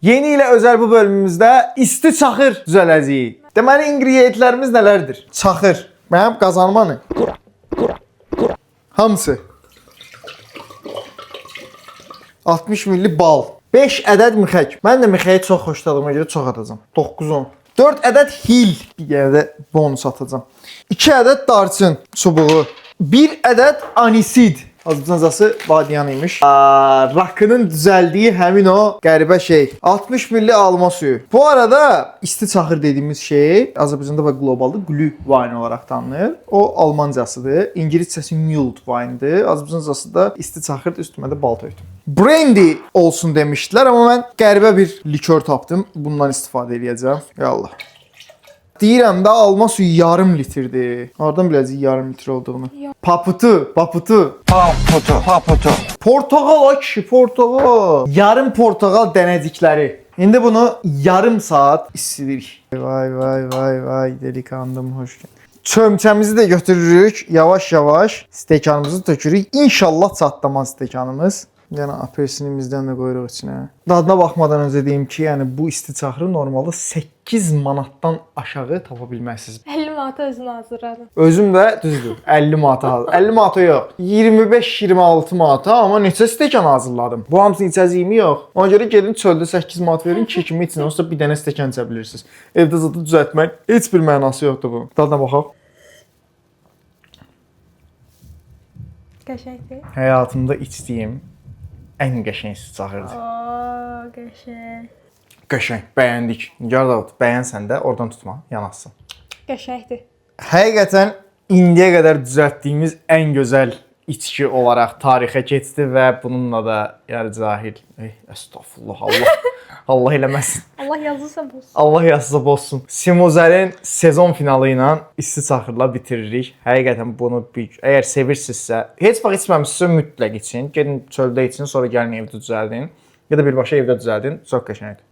Yeni ilə özəl bu bölümümüzdə isti çaxır düzələcəyik. Deməli, ingredientlərimiz nələrdir? Çaxır. Mənim qazanma nə? Hamısı. 60 milli bal. 5 ədəd mixək. Mən də mixəyi çox xoşladığıma görə çox atacağam. 9-10. 4 ədəd hil. Bir yerdə bonus atacağam. 2 ədəd darçın çubuğu. 1 ədəd anisid. Azərbaycanlısı Vadiyan imiş. Rakının düzəldiyi həmin o qəribə şey. 60 milli alma suyu. Bu arada isti çaxır dediyimiz şey Azərbaycanda və qlobalda glüh wine olaraq tanınır. O almancasıdır. İngiliscəsi mulled wine'dır. Azərbaycancası da isti çaxırdır, üstümə də bal tökdüm. Brandy olsun demişdilər, amma mən qəribə bir likör tapdım. Bundan istifadə edəcəm. Yallah. Deyirəm də alma suyu yarım litrdir. Oradan biləcək yarım litr olduğunu. Paputu. Portağal ay kişi, portağal. Yarım portağal dənəcikləri. İndi bunu yarım saat istidirik. Vay delikandım, hoş gəldin. Çömçəmizi də götürürük. Yavaş-yavaş stəkanımızı tökürük. İnşallah çatlamaz stəkanımız. Yəni apelsinimizdən də qoyuruq içinə. Dadına baxmadan öncə deyim ki, yəni bu isti çaxırı normalda 8 manatdan aşağı tapa bilməzsiniz. 50 manata özünü hazırladım. Özüm də düzdür. 50 manata hazır. 50 manata yox. 25-26 manata, amma neçə stəkan hazırladım. Bu hamısını içəcəyimi yox. Ona görə gedin çöldə 8 manat verin ki, kimi için olsa bir dənə stəkan içə bilirsiniz. Evdə zadı düzəltmək heç bir mənası yoxdur bu. Dadına baxaq. Qəşəngdir. Həyatımda içdiyim ən qəşəng isti çaxırdır. Qəşəng. Qəşəng, bəyəndik. Nigar Davud, bəyənsən də oradan tutma, yanarsın. Qəşəngdir. Həqiqətən indiyə qədər düzəltdiyimiz ən gözəl içki olaraq tarixə keçdi və bununla da yəni cahil. Estağfurullah, Allah eləməsin. Allah yazırsa bozsun. Allah yazsa bozsun. Simozəlin sezon finalı ilə isti çaxırla bitiririk. Həqiqətən bunu əgər sevirsinizsə, heç vaxt içməmisinizsə mütləq için. Gedin çöldə için, sonra gəlin evdə düzəldin. Ya da birbaşa evdə düzəldin. Çox qəşəngdir.